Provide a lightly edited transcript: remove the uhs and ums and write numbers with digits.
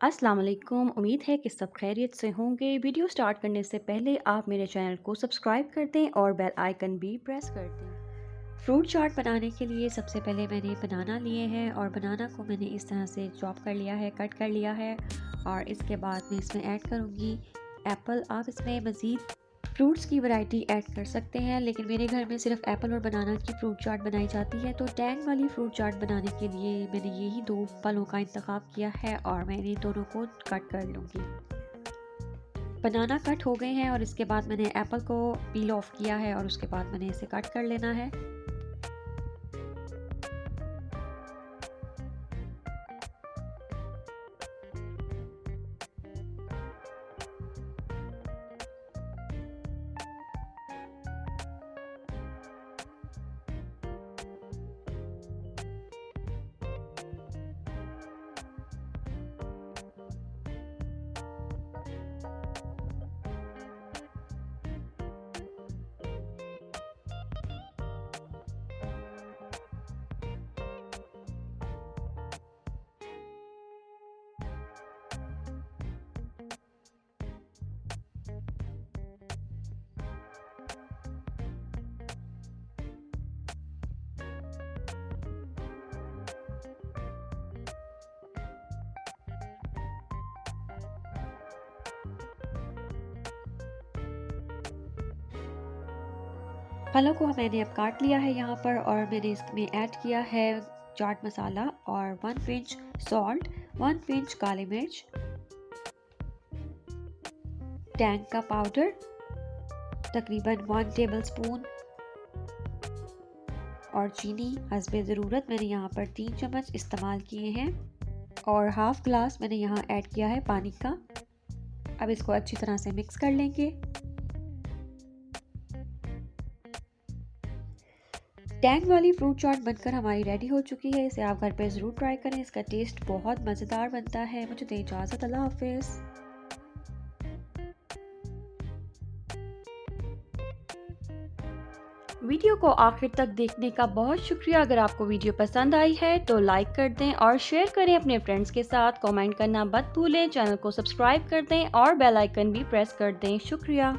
अस्सलाम वालेकुम। उम्मीद है कि सब खैरियत से होंगे। वीडियो स्टार्ट करने से पहले आप मेरे चैनल को सब्सक्राइब कर दें और बेल आइकन भी प्रेस कर दें। फ्रूट चाट बनाने के लिए सबसे पहले मैंने बनाना लिए हैं और बनाना को मैंने इस तरह से चॉप कर लिया है, कट कर लिया है। और इसके बाद मैं इसमें ऐड करूँगी एप्पल। आप इसमें मज़ीद फ्रूट्स की वैरायटी ऐड कर सकते हैं, लेकिन मेरे घर में सिर्फ एप्पल और बनाना की फ्रूट चाट बनाई जाती है, तो टैंग वाली फ्रूट चाट बनाने के लिए मैंने यही दो फलों का इंतखाब किया है और मैं इन्हीं दोनों को कट कर लूँगी। बनाना कट हो गए हैं और इसके बाद मैंने एप्पल को पील ऑफ किया है और उसके बाद मैंने इसे कट कर लेना है। फलों को मैंने अब काट लिया है यहाँ पर और मैंने इसमें ऐड किया है चाट मसाला और 1 पिंच सॉल्ट, 1 पिंच काली मिर्च, टैंग का पाउडर तकरीबन 1 टेबलस्पून और चीनी हस्बे ज़रूरत मैंने यहाँ पर 3 चम्मच इस्तेमाल किए हैं और हाफ ग्लास मैंने यहाँ ऐड किया है पानी का। अब इसको अच्छी तरह से मिक्स कर लेंगे। टैंग वाली फ्रूट चाट बनकर हमारी रेडी हो चुकी है। इसे आप घर पे ज़रूर ट्राई करें, इसका टेस्ट बहुत मज़ेदार बनता है। मुझे दें इजाज़त, अल्लाह हाफिज़। वीडियो को आखिर तक देखने का बहुत शुक्रिया। अगर आपको वीडियो पसंद आई है तो लाइक कर दें और शेयर करें अपने फ्रेंड्स के साथ। कमेंट करना मत भूलें, चैनल को सब्सक्राइब कर दें और बेल आइकन भी प्रेस कर दें। शुक्रिया।